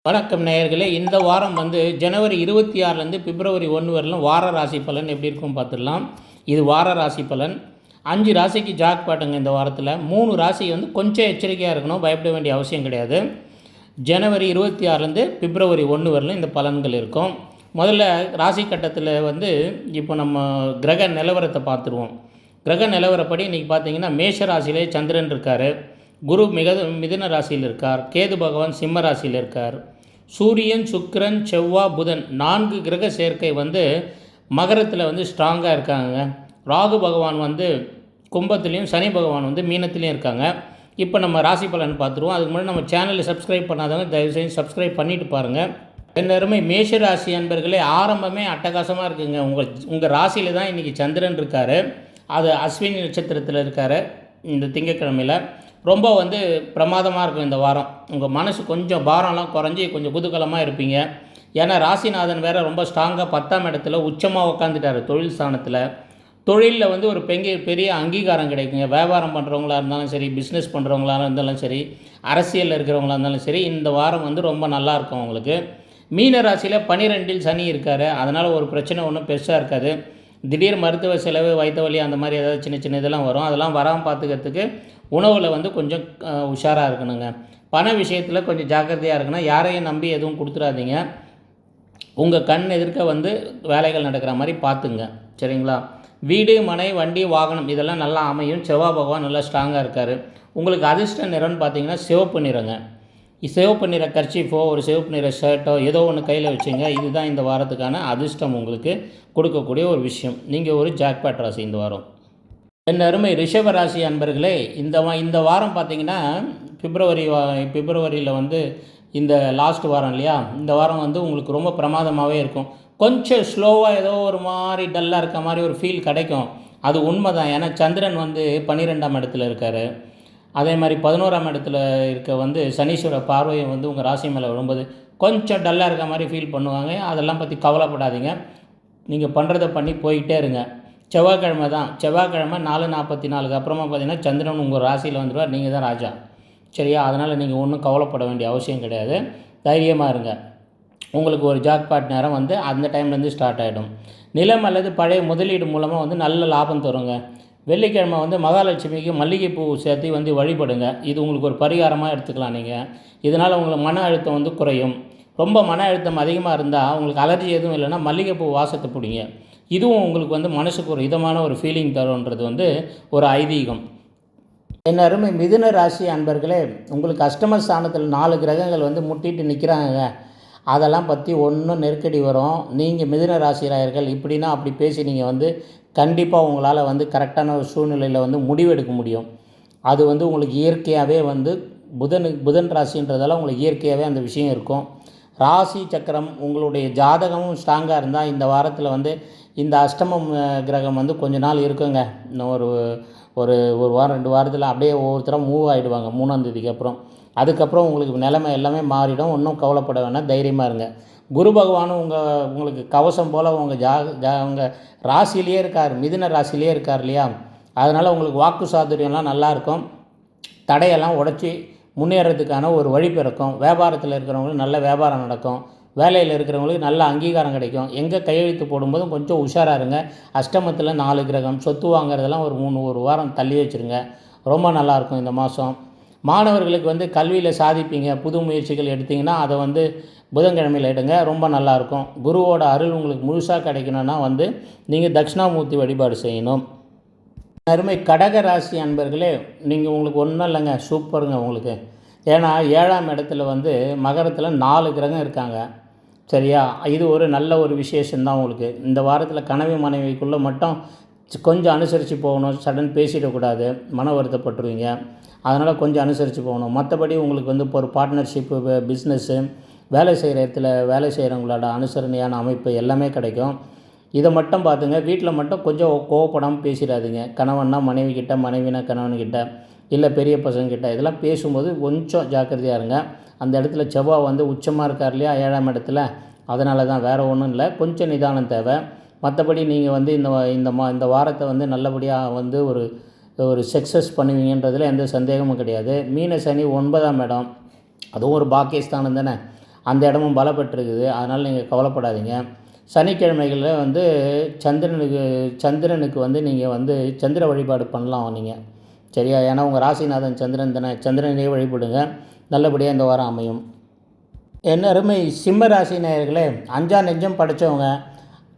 வணக்கம் நேயர்களே. இந்த வாரம் ஜனவரி 26லேருந்து பிப்ரவரி 1 வரலும் வார ராசி பலன் எப்படி இருக்கும் பார்த்துடலாம். இது வார ராசி பலன். 5 ராசிக்கு ஜாக் பாட்டுங்க. இந்த வாரத்தில் 3 ராசி கொஞ்சம் எச்சரிக்கையாக இருக்கணும், பயப்பட வேண்டிய அவசியம் கிடையாது. ஜனவரி 26லேருந்து பிப்ரவரி 1 வரலும் இந்த பலன்கள் இருக்கும். முதல்ல ராசி கட்டத்தில் இப்போ நம்ம கிரக நிலவரத்தை பார்த்துருவோம். கிரக நிலவரப்படி இன்றைக்கி பார்த்தீங்கன்னா மேஷ ராசியிலே சந்திரன் இருக்கார், குரு மிதுன ராசியில் இருக்கார், கேது பகவான் சிம்ம ராசியில் இருக்கார், சூரியன் சுக்கிரன் செவ்வாய் புதன் 4 கிரக சேர்க்கை மகரத்தில் ஸ்ட்ராங்காக இருக்காங்க. ராகு பகவான் கும்பத்துலேயும் சனி பகவான் மீனத்துலேயும் இருக்காங்க. இப்போ நம்ம ராசி பலன் பார்த்துருவோம். அதுக்கு முன்னாடி நம்ம சேனலை சப்ஸ்கிரைப் பண்ணாதவங்க தயவுசெய்து சப்ஸ்கிரைப் பண்ணிவிட்டு பாருங்கள். எல்லாருமே மேஷ ராசி அன்பர்களே, ஆரம்பமே அட்டகாசமாக இருக்குங்க. உங்கள் ராசியில் தான் இன்றைக்கி சந்திரன் இருக்கார். அது அஸ்வினி நட்சத்திரத்தில் இருக்கார். இந்த திங்கட்கிழமையில் ரொம்ப பிரமாதமாக இருக்கும் இந்த வாரம். உங்கள் மனசு கொஞ்சம் பாரம்லாம் குறைஞ்சி கொஞ்சம் குதூகலமாக இருப்பீங்க. ஏன்னா ராசிநாதன் வேறு ரொம்ப ஸ்ட்ராங்காக 10ஆம் இடத்துல உச்சமாக உட்காந்துட்டார் தொழில் ஸ்தானத்தில். தொழிலில் ஒரு பெரிய அங்கீகாரம் கிடைக்குங்க. வியாபாரம் பண்ணுறவங்களா இருந்தாலும் சரி, பிஸ்னஸ் பண்ணுறவங்களா இருந்தாலும் சரி, அரசியலில் இருக்கிறவங்களா இருந்தாலும் சரி, இந்த வாரம் ரொம்ப நல்லாயிருக்கும் உங்களுக்கு. மீன ராசியில் 12ல் சனி இருக்கார். அதனால் ஒரு பிரச்சனை ஒன்றும் பெருசாக இருக்காது. திடீர் மருத்துவ செலவு, வயிற்று வலி அந்த மாதிரி ஏதாவது சின்ன சின்ன இதெல்லாம் வரும். அதெல்லாம் வராமல் பார்த்துக்கிறதுக்கு உணவில் கொஞ்சம் உஷாராக இருக்கணுங்க. பண விஷயத்தில் கொஞ்சம் ஜாக்கிரதையாக இருக்கணும். யாரையும் நம்பி எதுவும் கொடுத்துடாதீங்க. உங்கள் கண் எதிர்க்க வேலைகள் நடக்கிற மாதிரி பார்த்துங்க, சரிங்களா? வீடு, மனை, வண்டி, வாகனம் இதெல்லாம் நல்லா அமையும். செவ்வாய் பகவான் நல்லா ஸ்ட்ராங்காக இருக்கார். உங்களுக்கு அதிர்ஷ்ட நிறம்னு பார்த்தீங்கன்னா சிவப்பு நிறங்க. சிவப்பு நிற கர்ச்சீஃபோ, ஒரு சிவப்பு நிற ஷர்ட்டோ ஏதோ ஒன்று கையில் வச்சுங்க. இதுதான் இந்த வாரத்துக்கான அதிர்ஷ்டம் உங்களுக்கு கொடுக்கக்கூடிய ஒரு விஷயம். நீங்கள் ஒரு ஜாக்பாட் ராசி இந்த வாரம். என் அருமை ரிஷப ராசி அன்பர்களே, இந்த வாரம் பார்த்தீங்கன்னா பிப்ரவரியில் இந்த லாஸ்ட் வாரம் இல்லையா, இந்த வாரம் உங்களுக்கு ரொம்ப பிரமாதமாகவே இருக்கும். கொஞ்சம் ஸ்லோவாக ஏதோ ஒரு மாதிரி டல்லாக இருக்க மாதிரி ஒரு ஃபீல் கிடைக்கும். அது உண்மை தான். ஏன்னா சந்திரன் 12ஆம் இடத்துல இருக்கார். அதே மாதிரி 11ஆம் இடத்துல இருக்க சனீஸ்வர பார்வையை உங்கள் ராசி மேலே விழும்போது கொஞ்சம் டல்லாக இருக்க மாதிரி ஃபீல் பண்ணுவாங்க. அதெல்லாம் பற்றி கவலைப்படாதீங்க. நீங்கள் பண்ணுறதை பண்ணி போய்கிட்டே இருங்க. செவ்வாய்க்கிழமை தான். செவ்வாய்க்கிழமை 4:44 அப்புறமா பார்த்தீங்கன்னா சந்திரன் உங்கள் ராசியில் வந்துடுவார். நீங்கள் தான் ராஜா, சரியா? அதனால் நீங்கள் ஒன்றும் கவலைப்பட வேண்டிய அவசியம் கிடையாது. தைரியமாக இருங்க. உங்களுக்கு ஒரு ஜாக்பாட் நேரம் அந்த டைம்லேருந்து ஸ்டார்ட் ஆகிடும். நிலம் அல்லது பழைய முதலீடு மூலமாக நல்ல லாபம் தருங்க. வெள்ளிக்கிழமை மகாலட்சுமிக்கு மல்லிகைப்பூ சேர்த்து வழிபடுங்க. இது உங்களுக்கு ஒரு பரிகாரமாக எடுத்துக்கலாம் நீங்கள். இதனால் உங்களுக்கு மன அழுத்தம் குறையும். ரொம்ப மன அழுத்தம் அதிகமாக இருந்தால் உங்களுக்கு அலர்ஜி எதுவும் இல்லைன்னா மல்லிகைப்பூ வாசத்தை பிடிங்க. இதுவும் உங்களுக்கு மனசுக்கு ஒரு இதமான ஒரு ஃபீலிங் தரும்ன்றது ஒரு ஐதீகம். என் அருமை மிதுன ராசி அன்பர்களே, உங்களுக்கு அஷ்டம ஸ்தானத்தில் 4 கிரகங்கள் முட்டிட்டு நிற்கிறாங்க. அதெல்லாம் பற்றி ஒன்றும் நெருக்கடி வரும். நீங்கள் மிதுன ராசிராயர்கள் இப்படின்னா அப்படி பேசி நீங்கள் கண்டிப்பாக உங்களால் கரெக்டான ஒரு சூழ்நிலையில் முடிவெடுக்க முடியும். அது உங்களுக்கு இயற்கையாகவே புதன் ராசின்றதால உங்களுக்கு இயற்கையாகவே அந்த விஷயம் இருக்கும். ராசி சக்கரம் உங்களுடைய ஜாதகமும் ஸ்ட்ராங்காக இருந்தால் இந்த வாரத்தில் இந்த அஷ்டமம் கிரகம் கொஞ்ச நாள் இருக்குங்க. இன்னும் ஒரு வாரம் 2 வாரத்தில் அப்படியே ஒவ்வொருத்தரும் மூவ் ஆகிடுவாங்க 3ஆம் தேதிக்கு அப்புறம். அதுக்கப்புறம் உங்களுக்கு நிலைமை எல்லாமே மாறிடும். ஒன்றும் கவலைப்பட வேணாம், தைரியமாக இருங்க. குரு பகவானும் உங்களுக்கு கவசம் போல் உங்கள் ராசியிலேயே இருக்கார், மிதுன ராசியிலே இருக்கார் இல்லையா? அதனால் உங்களுக்கு வாக்கு சாதுரியம்லாம் நல்லாயிருக்கும். தடையெல்லாம் உடச்சி முன்னேறதுக்கான ஒரு வழி பிறக்கும். வியாபாரத்தில் இருக்கிறவங்களுக்கு நல்ல வியாபாரம் நடக்கும். வேலையில் இருக்கிறவங்களுக்கு நல்ல அங்கீகாரம் கிடைக்கும். எங்கே கையெழுத்து போடும்போதும் கொஞ்சம் உஷாராக இருங்க. அஷ்டமத்தில் 4 கிரகம், சொத்து வாங்குறதெல்லாம் ஒரு வாரம் தள்ளி வச்சுருங்க. ரொம்ப நல்லாயிருக்கும் இந்த மாதம். மாணவர்களுக்கு கல்வியில் சாதிப்பீங்க. புது முயற்சிகள் எடுத்திங்கன்னா அதை புதன்கிழமையில் எடுங்க. ரொம்ப நல்லாயிருக்கும். குருவோட அருள் உங்களுக்கு முழுசாக கிடைக்கணுன்னா நீங்கள் தட்சிணாமூர்த்தி வழிபாடு செய்யணும். அருமை கடக ராசி அன்பர்களே, நீங்கள் உங்களுக்கு ஒன்றும் இல்லைங்க, சூப்பருங்க உங்களுக்கு. ஏன்னா 7ஆம் இடத்துல மகரத்தில் 4 கிரகம் இருக்காங்க, சரியா? இது ஒரு நல்ல ஒரு விசேஷம்தான் உங்களுக்கு. இந்த வாரத்தில் கனவு மனைவிக்குள்ளே மட்டும் கொஞ்சம் அனுசரித்து போகணும். சடன் பேசிடக்கூடாது, மன வருத்தப்பட்டுருவீங்க. அதனால் கொஞ்சம் அனுசரித்து போகணும். மற்றபடி உங்களுக்கு இப்போ ஒரு பார்ட்னர்ஷிப்பு, பிஸ்னஸ்ஸு, வேலை செய்கிற இடத்துல வேலை செய்கிறவங்களோட அனுசரணையான அமைப்பு எல்லாமே கிடைக்கும். இதை மட்டும் பார்த்துங்க. வீட்டில் மட்டும் கொஞ்சம் கோவப்படாமல் பேசிடாதீங்க. கணவன்னா மனைவிக்கிட்ட, மனைவினா கணவன்கிட்ட, இல்லை பெரிய பசங்கக்கிட்ட இதெல்லாம் பேசும்போது கொஞ்சம் ஜாக்கிரதையாக இருங்க. அந்த இடத்துல செவ்வாய் உச்சமாக இருக்கார் இல்லையா 7ஆம் இடத்துல, அதனால தான், வேறு ஒன்றும் இல்லை. கொஞ்சம் நிதானம் தேவை. மற்றபடி நீங்கள் இந்த வாரத்தை நல்லபடியாக ஒரு சக்ஸஸ் பண்ணுவீங்கன்றதில் எந்த சந்தேகமும் கிடையாது. மீன சனி 9ஆம் இடம், அதுவும் ஒரு பாக்கியஸ்தானம் தானே. அந்த இடமும் பலப்பட்டிருக்குது. அதனால் நீங்கள் கவலைப்படாதீங்க. சனிக்கிழமைகளில் வந்து சந்திரனுக்கு வந்து நீங்கள் வந்து சந்திர வழிபாடு பண்ணலாம் நீங்கள். சரியா? ஏன்னா உங்கள் ராசிநாதன் சந்திரன் தானே, சந்திரனையே வழிபடுங்க, நல்லபடியாக இந்த வாரம் அமையும். என் அருமை சிம்ம ராசி நேயர்களே, அஞ்சா நெஞ்சம் படைத்தவங்க,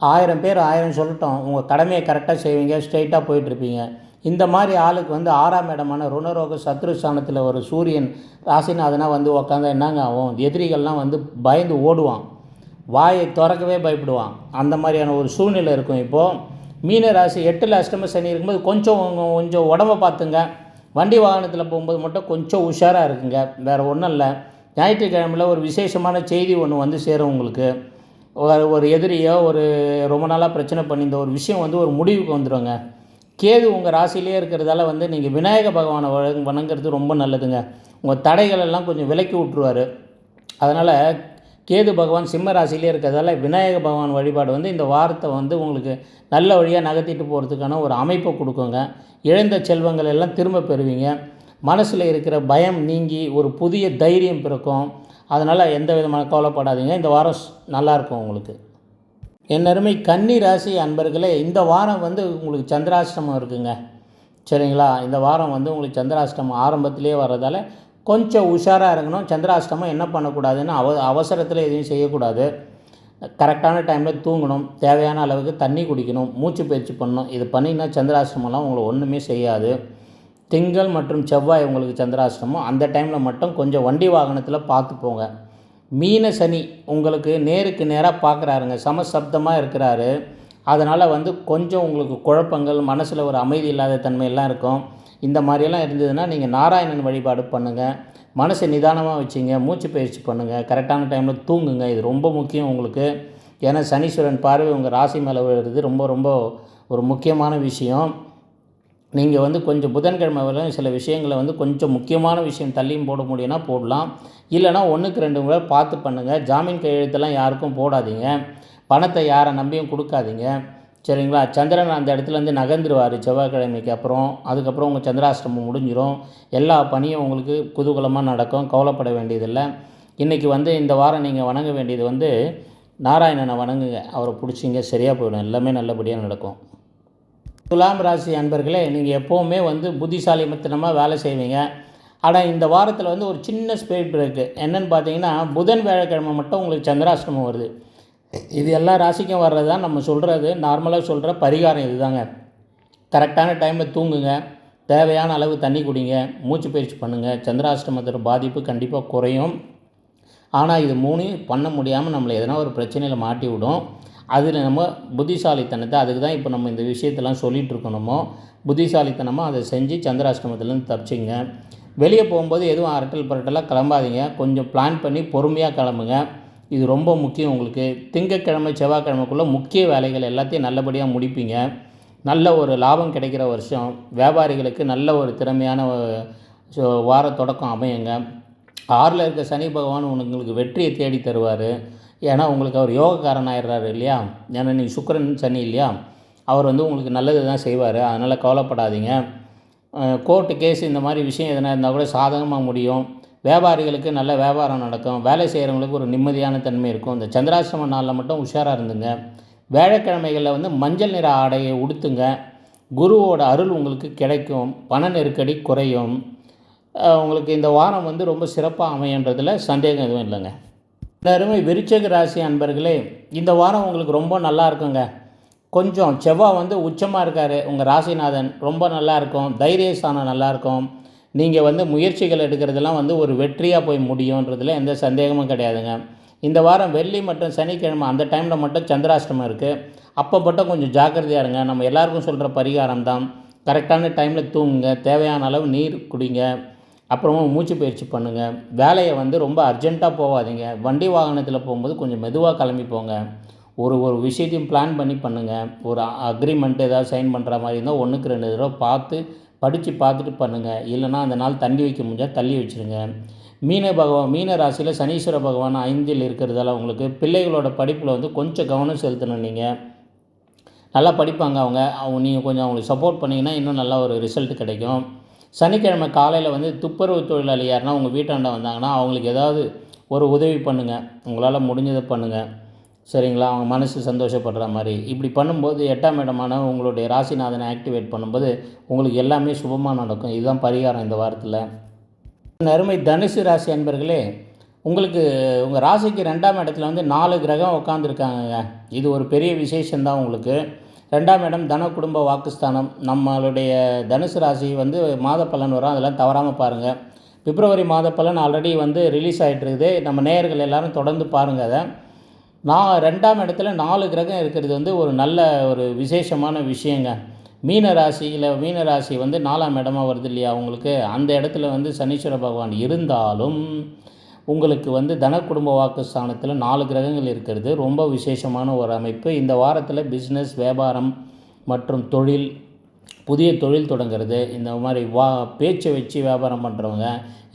1000 பேர் 1000 சொல்லட்டும், உங்கள் கடமையை கரெக்டாக செய்வீங்க, ஸ்ட்ரெயிட்டாக போயிட்டுருப்பீங்க. இந்த மாதிரி ஆளுக்கு வந்து 6ஆம் இடமான ருணரோக சத்ருஸ்தானத்தில் ஒரு சூரியன் ராசிநாதனாக வந்து உக்காந்தா என்னங்க ஆகும்? எதிரிகள்லாம் வந்து பயந்து ஓடுவான், வாயை திறக்கவே பயப்படுவான். அந்த மாதிரியான ஒரு சூழ்நிலை இருக்கும். இப்போது மீன ராசி 8ல் அஷ்டம சனி இருக்கும்போது கொஞ்சம் உடம்பை பார்த்துங்க. வண்டி வாகனத்தில் போகும்போது மட்டும் கொஞ்சம் உஷாராக இருக்குங்க, வேறு ஒன்றும் இல்லை. ஞாயிற்றுக்கிழமையில் ஒரு விசேஷமான செய்தி ஒன்று வந்து சேரும் உங்களுக்கு. ஒரு எதிரியோ ரொம்ப நாளாக பிரச்சனை பண்ணியிருந்த ஒரு விஷயம் வந்து ஒரு முடிவுக்கு வந்துடுங்க. கேது உங்கள் ராசியிலே இருக்கிறதால வந்து நீங்கள் விநாயக பகவானை வணங்குறது ரொம்ப நல்லதுங்க. உங்கள் தடைகள் எல்லாம் கொஞ்சம் விலக்கி விட்ருவார். அதனால் கேது பகவான் சிம்ம ராசியிலே இருக்கிறதால விநாயக பகவான் வழிபாடு வந்து இந்த வாரத்தை வந்து உங்களுக்கு நல்ல வழியாக நகர்த்திட்டு போகிறதுக்கான ஒரு அமைப்பை கொடுக்குங்க. இழந்த செல்வங்கள் எல்லாம் திரும்ப பெறுவீங்க. மனசில் இருக்கிற பயம் நீங்கி ஒரு புதிய தைரியம் பிறக்கும். அதனால் எந்த விதமான கவலைப்படாதீங்க, இந்த வாரம் நல்லாயிருக்கும் உங்களுக்கு. என் அருமை கன்னி ராசி அன்பர்களே, இந்த வாரம் வந்து உங்களுக்கு சந்திராஷ்டமம் இருக்குங்க. சரிங்களா? இந்த வாரம் வந்து உங்களுக்கு சந்திராஷ்டமம் ஆரம்பத்திலே வர்றதால கொஞ்சம் உஷாராக இருக்கணும். சந்திராஷ்டமம் என்ன பண்ணக்கூடாதுன்னு அவசரத்தில் எதையும் செய்யக்கூடாது. கரெக்டான டைமில் தூங்கணும், தேவையான அளவுக்கு தண்ணி குடிக்கணும், மூச்சு பயிற்சி பண்ணணும். இது பண்ணிங்கன்னா சந்திராஷ்டமெல்லாம் உங்களை ஒன்றுமே செய்யாது. திங்கள் மற்றும் செவ்வாய் உங்களுக்கு சந்திராஷ்டமம், அந்த டைமில் மட்டும் கொஞ்சம் வண்டி வாகனத்தில் பார்த்து போங்க. மீன சனி உங்களுக்கு நேருக்கு நேராக பார்க்குறாருங்க, சமசப்தமாக இருக்கிறாரு. அதனால் வந்து கொஞ்சம் உங்களுக்கு குழப்பங்கள், மனசில் ஒரு அமைதி இல்லாத தன்மையெல்லாம் இருக்கும். இந்த மாதிரியெல்லாம் இருந்ததுன்னா நீங்கள் நாராயணன் வழிபாடு பண்ணுங்கள். மனசை நிதானமாக வச்சுங்க, மூச்சு பயிற்சி பண்ணுங்கள், கரெக்டான டைமில் தூங்குங்க. இது ரொம்ப முக்கியம் உங்களுக்கு. ஏன்னா சனீஸ்வரன் பார்வை உங்கள் ராசி மேலே விழுறது ரொம்ப ரொம்ப ஒரு முக்கியமான விஷயம். நீங்கள் வந்து கொஞ்சம் புதன்கிழமை வரை சில விஷயங்களை வந்து கொஞ்சம் முக்கியமான விஷயம் தள்ளியும் போட முடியும்னா போடலாம், இல்லைனா 1க்கு 2 முறை பார்த்து பண்ணுங்கள். ஜாமீன் கையெழுத்தெல்லாம் யாருக்கும் போடாதீங்க, பணத்தை யாரை நம்பியும் கொடுக்காதீங்க. சரிங்களா? சந்திரன் அந்த இடத்துலேருந்து நகர்ந்துருவார் செவ்வாய்க்கிழமைக்கு அப்புறம். அதுக்கப்புறம் உங்கள் சந்திராஷ்டமம் முடிஞ்சிடும். எல்லா பணியும் உங்களுக்கு குதூகலமாக நடக்கும், கவலைப்பட வேண்டியதில்லை. இன்றைக்கி வந்து இந்த வாரம் நீங்கள் வணங்க வேண்டியது வந்து நாராயணனை வணங்குங்க. அவரை பிடிச்சிங்க, சரியாக போயிடும், எல்லாமே நல்லபடியாக நடக்கும். துலாம் ராசி அன்பர்களே, நீங்கள் எப்போவுமே வந்து புத்திசாலித்தனமாக வேலை செய்வீங்க. ஆனால் இந்த வாரத்தில் வந்து ஒரு சின்ன ஸ்பீட் இருக்குது. என்னென்னு பார்த்தீங்கன்னா, புதன் வியாழக்கிழமை மட்டும் உங்களுக்கு சந்திராஷ்டமம் வருது. இது எல்லா ராசிக்கும் வர்றது தான் நம்ம சொல்கிறது, நார்மலாக சொல்கிற பரிகாரம் இது தாங்க. கரெக்டான டைமில் தூங்குங்க, தேவையான அளவு தண்ணி குடிங்க, மூச்சு பயிற்சி பண்ணுங்கள். சந்திராஷ்டமத்தோட பாதிப்பு கண்டிப்பாக குறையும். ஆனால் இது 3 பண்ண முடியாமல் நம்மளை எதனா ஒரு பிரச்சனையில் மாட்டி விடும். அதில் நம்ம புத்திசாலித்தனத்தை, அதுக்கு தான் இப்போ நம்ம இந்த விஷயத்தெல்லாம் சொல்லிகிட்ருக்கோம். நம்ம புத்திசாலித்தனமாக அதை செஞ்சு சந்திராஷ்டமத்துலேருந்து தப்பிச்சிங்க. வெளியே போகும்போது எதுவும் அரட்டல் பரட்டலாக கிளம்பாதீங்க, கொஞ்சம் பிளான் பண்ணி பொறுமையாக கிளம்புங்க. இது ரொம்ப முக்கியம் உங்களுக்கு. திங்கட்கிழமை செவ்வாய்க்கிழமைக்குள்ளே முக்கிய வேலைகள் எல்லாத்தையும் நல்லபடியாக முடிப்பீங்க. நல்ல ஒரு லாபம் கிடைக்கிற வருஷம். வியாபாரிகளுக்கு நல்ல ஒரு திறமையான வார தொடக்கம் அமையுங்க. 6ல் இருக்க சனி பகவான் உங்களுக்கு வெற்றியை தேடி தருவார். ஏன்னா உங்களுக்கு அவர் யோகக்காரன் ஆயிடுறாரு இல்லையா? ஏன்னா நீங்கள் சுக்கிரன் சனி இல்லையா? அவர் வந்து உங்களுக்கு நல்லது தான் செய்வார். அதனால் கவலைப்படாதீங்க. கோர்ட்டு கேஸ் இந்த மாதிரி விஷயம் எதனா இருந்தால் கூட சாதகமாக முடியும். வியாபாரிகளுக்கு நல்ல வியாபாரம் நடக்கும். வேலை செய்கிறவங்களுக்கு ஒரு நிம்மதியான தன்மை இருக்கும். இந்த சந்திராஷ்டம நாளில் மட்டும் உஷாராக இருந்துங்க. வியாழக்கிழமைகளில் வந்து மஞ்சள் நிற ஆடையை உடுத்துங்க. குருவோட அருள் உங்களுக்கு கிடைக்கும். பண நெருக்கடி குறையும். உங்களுக்கு இந்த வாரம் வந்து ரொம்ப சிறப்பாக அமையன்றதில் சந்தேகம் எதுவும் இல்லைங்க. எல்லாருமே விருச்சிக ராசி அன்பர்களே, இந்த வாரம் உங்களுக்கு ரொம்ப நல்லா இருக்குங்க. கொஞ்சம் செவ்வாய் வந்து உச்சமாக இருக்கார், உங்கள் ராசிநாதன் ரொம்ப நல்லாயிருக்கும். தைரியஸ்தானம் நல்லாயிருக்கும். நீங்கள் வந்து முயற்சிகள் எடுக்கிறதெல்லாம் வந்து ஒரு வெற்றியாக போய் முடியுன்றதில் எந்த சந்தேகமும் கிடையாதுங்க. இந்த வாரம் வெள்ளி மற்றும் சனிக்கிழமை அந்த டைமில் மட்டும் சந்திராஷ்டமம் இருக்குது. அப்போ மட்டும் கொஞ்சம் ஜாக்கிரதையாக இருங்க. நம்ம எல்லாருக்கும் சொல்கிற பரிகாரம் தான். கரெக்டான டைமில் தூங்குங்க, தேவையான அளவு நீர் குடிங்க, அப்புறமா மூச்சு பயிற்சி பண்ணுங்கள். வேலையை வந்து ரொம்ப அர்ஜெண்ட்டாக போகாதீங்க. வண்டி வாகனத்தில் போகும்போது கொஞ்சம் மெதுவாக கிளம்பி போங்க. ஒரு விஷயத்தையும் பிளான் பண்ணி பண்ணுங்கள். ஒரு அக்ரிமெண்ட் ஏதாவது சைன் பண்ணுற மாதிரி இருந்தால் 1க்கு 2 தடவை படித்து பண்ணுங்கள். இல்லைனா அந்த நாள் தள்ளி வைக்க முடிஞ்சால் தள்ளி வச்சுருங்க. மீன ராசியில் சனீஸ்வர பகவான் 5ல் இருக்கிறதால உங்களுக்கு பிள்ளைகளோட படிப்பில் வந்து கொஞ்சம் கவனம் செலுத்தணும். நீங்கள் நல்லா படிப்பாங்க. நீங்கள் கொஞ்சம் அவங்களுக்கு சப்போர்ட் பண்ணிங்கன்னா இன்னும் நல்லா ஒரு ரிசல்ட் கிடைக்கும். சனிக்கிழமை காலையில் வந்து துப்புரவு தொழிலாளி யாருன்னா உங்கள் வீட்டாண்ட வந்தாங்கன்னா அவங்களுக்கு ஏதாவது ஒரு உதவி பண்ணுங்கள், உங்களால் முடிஞ்சதை பண்ணுங்கள். சரிங்களா? அவங்க மனசு சந்தோஷப்படுற மாதிரி இப்படி பண்ணும்போது 8ஆம் இடமான உங்களுடைய ராசிநாதனை ஆக்டிவேட் பண்ணும்போது உங்களுக்கு எல்லாமே சுபமாக நடக்கும். இதுதான் பரிகாரம் இந்த வாரத்தில். அருமை தனுசு ராசி அன்பர்களே, உங்களுக்கு உங்கள் ராசிக்கு 2ஆம் இடத்துல வந்து 4 கிரகம் உட்காந்துருக்காங்கங்க. இது ஒரு பெரிய விசேஷந்தான் உங்களுக்கு. 2ஆம் இடம் தன குடும்ப வாக்குஸ்தானம். நம்மளுடைய தனுசு ராசி வந்து மாத பலன் வரும், அதெல்லாம் தவறாமல் பாருங்கள். பிப்ரவரி மாத பலன் ஆல்ரெடி வந்து ரிலீஸ் ஆகிட்டுருக்குது. நம்ம நேயர்கள் எல்லோரும் தொடர்ந்து பாருங்கள் அதை. 2ஆம் இடத்துல 4 கிரகம் இருக்கிறது வந்து ஒரு நல்ல ஒரு விசேஷமான விஷயங்க. மீன ராசி வந்து 4ஆம் இடமா வருது இல்லையா உங்களுக்கு. அந்த இடத்துல வந்து சனீஸ்வர பகவான் இருந்தாலும் உங்களுக்கு வந்து தன குடும்ப வாக்குஸ்தானத்தில் 4 கிரகங்கள் இருக்கிறது ரொம்ப விசேஷமான ஒரு அமைப்பு. இந்த வாரத்தில் பிஸ்னஸ், வியாபாரம் மற்றும் தொழில், புதிய தொழில் தொடங்கிறது, இந்த மாதிரி பேச்சை வச்சு வியாபாரம் பண்ணுறவங்க,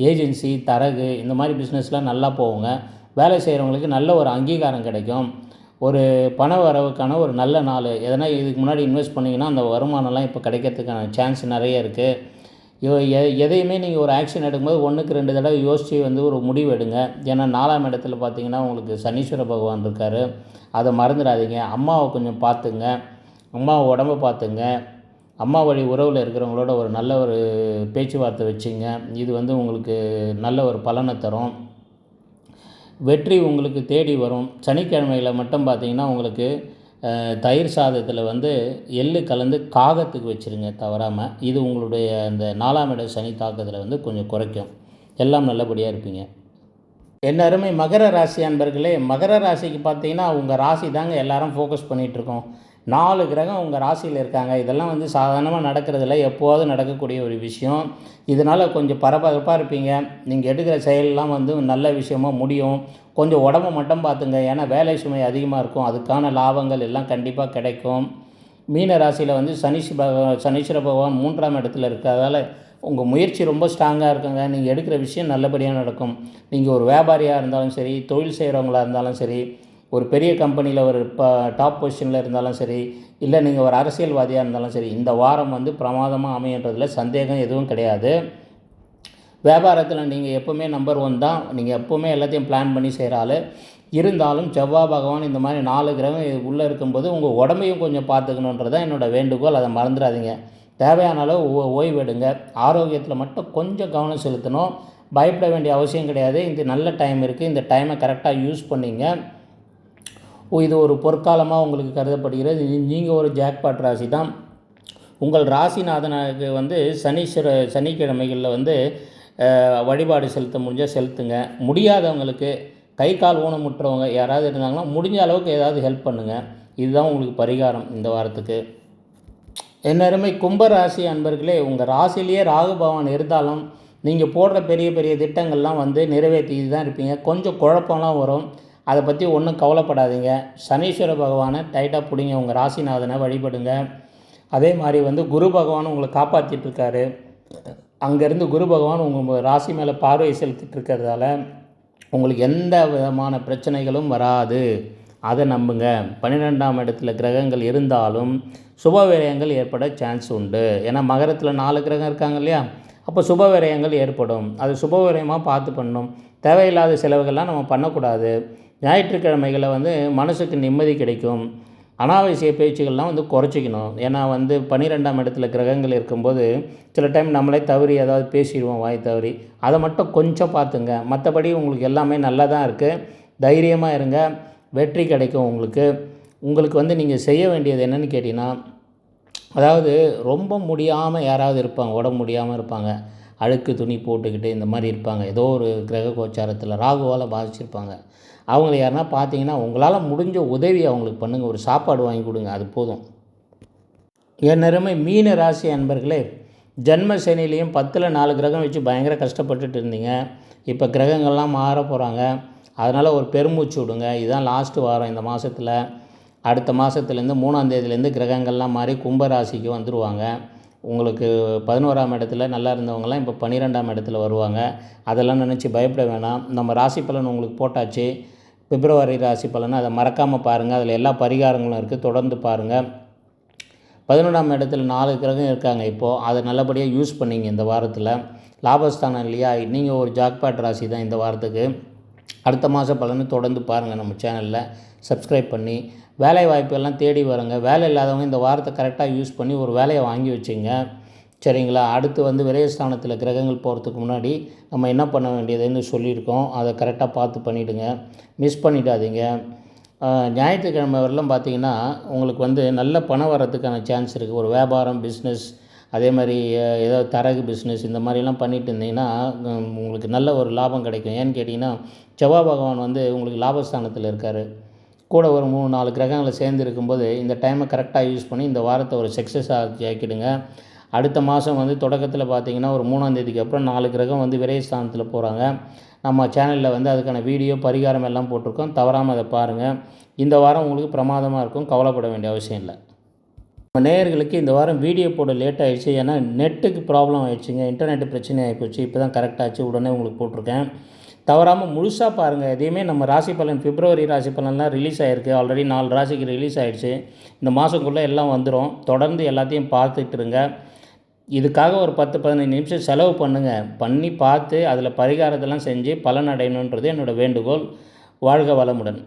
ஏஜென்சி, தரகு, இந்த மாதிரி பிஸ்னஸ்லாம் நல்லா போகுங்க. வேலை செய்கிறவங்களுக்கு நல்ல ஒரு அங்கீகாரம் கிடைக்கும். ஒரு பண வரவுக்கான ஒரு நல்ல நாள். எதனா இதுக்கு முன்னாடி இன்வெஸ்ட் பண்ணிங்கன்னா அந்த வருமானம்லாம் இப்போ கிடைக்கிறதுக்கான சான்ஸ் நிறைய இருக்குது. எதையுமே நீங்கள் ஒரு ஆக்ஷன் எடுக்கும்போது 1க்கு 2 தடவை யோசித்து வந்து ஒரு முடிவு எடுங்க. ஏன்னா 4ஆம் இடத்துல பார்த்திங்கன்னா உங்களுக்கு சனீஸ்வர பகவான் இருக்கார், அதை மறந்துடாதீங்க. அம்மாவை கொஞ்சம் பார்த்துங்க, அம்மாவை உடம்பை பார்த்துங்க. அம்மா வழி உறவில் இருக்கிறவங்களோட ஒரு நல்ல ஒரு பேச்சுவார்த்தை வச்சுங்க. இது வந்து உங்களுக்கு நல்ல ஒரு பலனை தரும். வெற்றி உங்களுக்கு தேடி வரும். சனிக்கிழமையில் மட்டும் பார்த்திங்கன்னா உங்களுக்கு தயிர் சாதத்தில் வந்து எள்ளு கலந்து காகத்துக்கு வச்சுருங்க தவறாமல். இது உங்களுடைய இந்த 4ஆம் இட சனி தாக்கத்தில் வந்து கொஞ்சம் குறைக்கும். எல்லாம் நல்லபடியாக இருப்பீங்க. என்ன அருமை மகர ராசி அன்பர்களே, மகர ராசிக்கு பார்த்தீங்கன்னா உங்கள் ராசி தாங்க எல்லாரும் ஃபோக்கஸ் பண்ணிகிட்ருக்கோம். 4 கிரகம் உங்கள் ராசியில் இருக்காங்க. இதெல்லாம் வந்து சாதாரணமாக நடக்கிறதில்ல, எப்போவாவது நடக்கக்கூடிய ஒரு விஷயம். இதனால் கொஞ்சம் பரபரப்பாக இருப்பீங்க. நீங்கள் எடுக்கிற செயலெலாம் வந்து நல்ல விஷயமாக முடியும். கொஞ்சம் உடம்பை மட்டும் பார்த்துங்க, ஏன்னா வேலை சுமை அதிகமாக இருக்கும். அதுக்கான லாபங்கள் எல்லாம் கண்டிப்பாக கிடைக்கும். மீன ராசியில் வந்து சனீஸ்வர பகவான் 3ஆம் இடத்துல இருக்கிறதால உங்கள் முயற்சி ரொம்ப ஸ்ட்ராங்காக இருக்குங்க. நீங்கள் எடுக்கிற விஷயம் நல்லபடியாக நடக்கும். நீங்கள் ஒரு வியாபாரியாக இருந்தாலும் சரி, தொழில் செய்கிறவங்களாக இருந்தாலும் சரி, ஒரு பெரிய கம்பெனியில் ஒரு டாப் பொசிஷனில் இருந்தாலும் சரி, இல்லை நீங்கள் ஒரு அரசியல்வாதியாக இருந்தாலும் சரி, இந்த வாரம் வந்து பிரமாதமாக அமையன்றதில் சந்தேகம் எதுவும் கிடையாது. வியாபாரத்தில் நீங்கள் எப்போவுமே நம்பர் 1 தான். நீங்கள் எப்போவுமே எல்லாத்தையும் பிளான் பண்ணி செய்கிற ஆள். இருந்தாலும் செவ்வாய் பகவான் இந்த மாதிரி 4 கிரகம் உள்ளே இருக்கும்போது உங்கள் உடம்பையும் கொஞ்சம் பார்த்துக்கணுன்றது தான் என்னோடய வேண்டுகோள். அதை மறந்துடாதீங்க. தேவையான அளவு ஓய்வெடுங்க. ஆரோக்கியத்தில் மட்டும் கொஞ்சம் கவனம் செலுத்தணும். பயப்பட வேண்டிய அவசியம் கிடையாது. இந்த நல்ல டைம் இருக்குது. இந்த டைமை கரெக்டாக யூஸ் பண்ணிங்க. இது ஒரு பொற்காலமாக உங்களுக்கு கருதப்படுகிறது. நீங்கள் ஒரு ஜாக்பாட் ராசி தான். உங்கள் ராசிநாதனுக்கு வந்து சனிக்கிழமைகளில் வந்து வழிபாடு செலுத்த முடிஞ்சால் செலுத்துங்க. முடியாதவங்களுக்கு, கை கால் ஊனமுற்றவங்க யாராவது இருந்தாங்கன்னா முடிஞ்ச அளவுக்கு ஏதாவது ஹெல்ப் பண்ணுங்கள். இதுதான் உங்களுக்கு பரிகாரம் இந்த வாரத்துக்கு. என்னருமை கும்பராசி அன்பர்களே, உங்கள் ராசிலேயே ராகு பகவான் இருந்தாலும் நீங்கள் போடுற பெரிய பெரிய திட்டங்கள்லாம் வந்து நிறைவேற்றிட்டு தான் இருப்பீங்க. கொஞ்சம் குழப்பம்லாம் வரும். அதை பற்றி ஒன்றும் கவலைப்படாதீங்க. சனீஸ்வர பகவானை டைட்டாக பிடிங்க. உங்கள் ராசிநாதனை வழிபடுங்க. அதே மாதிரி வந்து குரு பகவான் உங்களை காப்பாற்றிட்டுருக்காரு. அங்கேருந்து குரு பகவான் உங்கள் ராசி மேலே பார்வை செலுத்திட்டு இருக்கிறதால உங்களுக்கு எந்த விதமான பிரச்சனைகளும் வராது. அதை நம்புங்க. 12ஆம் இடத்துல கிரகங்கள் இருந்தாலும் சுப விரயங்கள் ஏற்பட சான்ஸ் உண்டு. ஏன்னா மகரத்தில் 4 கிரகம் இருக்காங்க இல்லையா, அப்போ சுப விரயங்கள் ஏற்படும். அது சுப விரயமாக பார்த்து பண்ணணும். தேவையில்லாத செலவுகள்லாம் நம்ம பண்ணக்கூடாது. ஞாயிற்றுக்கிழமைகளை வந்து மனசுக்கு நிம்மதி கிடைக்கும். அனாவசிய பேச்சுகள்லாம் வந்து குறைச்சிக்கணும். ஏன்னா வந்து 12ஆம் இடத்துல கிரகங்கள் இருக்கும்போது சில டைம் நம்மளே தவறி ஏதாவது பேசிடுவோம், வாய் தவறி. அதை மட்டும் கொஞ்சம் பார்த்துங்க. மற்றபடி உங்களுக்கு எல்லாமே நல்லா தான் இருக்குது. தைரியமாக இருங்க. வெற்றி கிடைக்கும் உங்களுக்கு வந்து நீங்கள் செய்ய வேண்டியது என்னென்னு கேட்டிங்கன்னா, அதாவது ரொம்ப முடியாமல் யாராவது இருப்பாங்க, உடம்பு முடியாமல் இருப்பாங்க, அழுக்கு துணி போட்டுக்கிட்டு இந்த மாதிரி இருப்பாங்க. ஏதோ ஒரு கிரக கோச்சாரத்தில் ராகுவால் பாதிச்சிருப்பாங்க. அவங்கள யாருன்னா பார்த்தீங்கன்னா உங்களால் முடிஞ்ச உதவி அவங்களுக்கு பண்ணுங்கள். ஒரு சாப்பாடு வாங்கி கொடுங்க, அது போதும். என் அருமை மீன ராசி அன்பர்களே, ஜென்ம சனிலையும் 10ல் 4 கிரகம் வச்சு பயங்கர கஷ்டப்பட்டுட்டு இருந்தீங்க. இப்போ கிரகங்கள்லாம் மாற போகிறாங்க. அதனால் ஒரு பெருமூச்சு விடுங்க. இதுதான் லாஸ்ட்டு வாரம் இந்த மாதத்தில். அடுத்த மாதத்துலேருந்து 3ஆம் தேதியிலேருந்து கிரகங்கள்லாம் மாறி கும்பராசிக்கு வந்துடுவாங்க. உங்களுக்கு 11ஆம் இடத்துல நல்லா இருந்தவங்கலாம் இப்போ 12ஆம் இடத்துல வருவாங்க. அதெல்லாம் நினச்சி பயப்பட வேணாம். நம்ம ராசி பலன் உங்களுக்கு போட்டாச்சு. பிப்ரவரி ராசி பலன் அதை மறக்காமல் பாருங்கள். அதில் எல்லா பரிகாரங்களும் இருக்குது, தொடர்ந்து பாருங்கள். 11ஆம் இடத்துல 4 கிரகம் இருக்காங்க இப்போது. அதை நல்லபடியாக யூஸ் பண்ணிங்க இந்த வாரத்தில். லாபஸ்தானம் இல்லையா, நீங்கள் ஒரு ஜாக்பாட் ராசி தான் இந்த வாரத்துக்கு. அடுத்த மாத பலனை தொடர்ந்து பாருங்கள் நம்ம சேனலில் சப்ஸ்கிரைப் பண்ணி. வேலை வாய்ப்பெல்லாம் தேடி வருங்க. வேலை இல்லாதவங்க இந்த வாரத்தை கரெக்டாக யூஸ் பண்ணி ஒரு வேலையை வாங்கி வச்சுங்க. சரிங்களா? அடுத்து வந்து விரயஸ்தானத்தில் கிரகங்கள் போகிறதுக்கு முன்னாடி நம்ம என்ன பண்ண வேண்டியதுன்னு சொல்லியிருக்கோம். அதை கரெக்டாக பார்த்து பண்ணிவிடுங்க, மிஸ் பண்ணிடாதீங்க. ஞாயிற்றுக்கிழமை வரலாம் பார்த்திங்கன்னா உங்களுக்கு வந்து நல்ல பணம் வர்றதுக்கான சான்ஸ் இருக்குது. ஒரு வியாபாரம், பிஸ்னஸ், அதே மாதிரி ஏதோ தரகு பிஸ்னஸ் இந்த மாதிரிலாம் பண்ணிட்டு இருந்தீங்கன்னா உங்களுக்கு நல்ல ஒரு லாபம் கிடைக்கும். ஏன்னு கேட்டிங்கன்னா செவ்வாய் பகவான் வந்து உங்களுக்கு லாபஸ்தானத்தில் இருக்கார். கூட ஒரு 3-4 கிரகங்களை சேர்ந்து இருக்கும்போது இந்த டைமை கரெக்டாக யூஸ் பண்ணி இந்த வாரத்தை ஒரு சக்ஸஸாக ஆக்கிடுங்க. அடுத்த மாதம் வந்து தொடக்கத்தில் பார்த்திங்கன்னா ஒரு 3ஆம் தேதிக்கு அப்புறம் 4 கிரகம் வந்து விரயஸ்தானத்தில் போகிறாங்க. நம்ம சேனலில் வந்து அதுக்கான வீடியோ பரிகாரம் எல்லாம் போட்டிருக்கோம். தவறாமல் அதை பாருங்கள். இந்த வாரம் உங்களுக்கு பிரமாதமாக இருக்கும். கவலைப்பட வேண்டிய அவசியம் இல்லை. நம்ம நேயர்களுக்கு இந்த வாரம் வீடியோ போட லேட் ஆகிடுச்சு. ஏன்னா நெட்டுக்கு ப்ராப்ளம் ஆகிடுச்சிங்க. இன்டர்நெட்டு பிரச்சனை ஆகிப்போச்சு. இப்போ தான் கரெக்டாகிடுச்சு. உடனே உங்களுக்கு போட்டிருக்கேன். தவறாமல் முழுசாக பாருங்கள். எதையுமே நம்ம ராசி பலன் பிப்ரவரி ராசி பலன்லாம் ரிலீஸ் ஆகிருக்கு. ஆல்ரெடி 4 ராசிக்கு ரிலீஸ் ஆகிடுச்சு. இந்த மாதக்குள்ளே எல்லாம் வந்துடும். தொடர்ந்து எல்லாத்தையும் பார்த்துட்டு இருங்க. இதுக்காக ஒரு 10-15 நிமிஷம் செலவு பண்ணி பார்த்து அதில் பரிகாரத்தெல்லாம் செஞ்சு பலன் அடையணுன்றது என்னோடய வேண்டுகோள். வாழ்க வளமுடன்.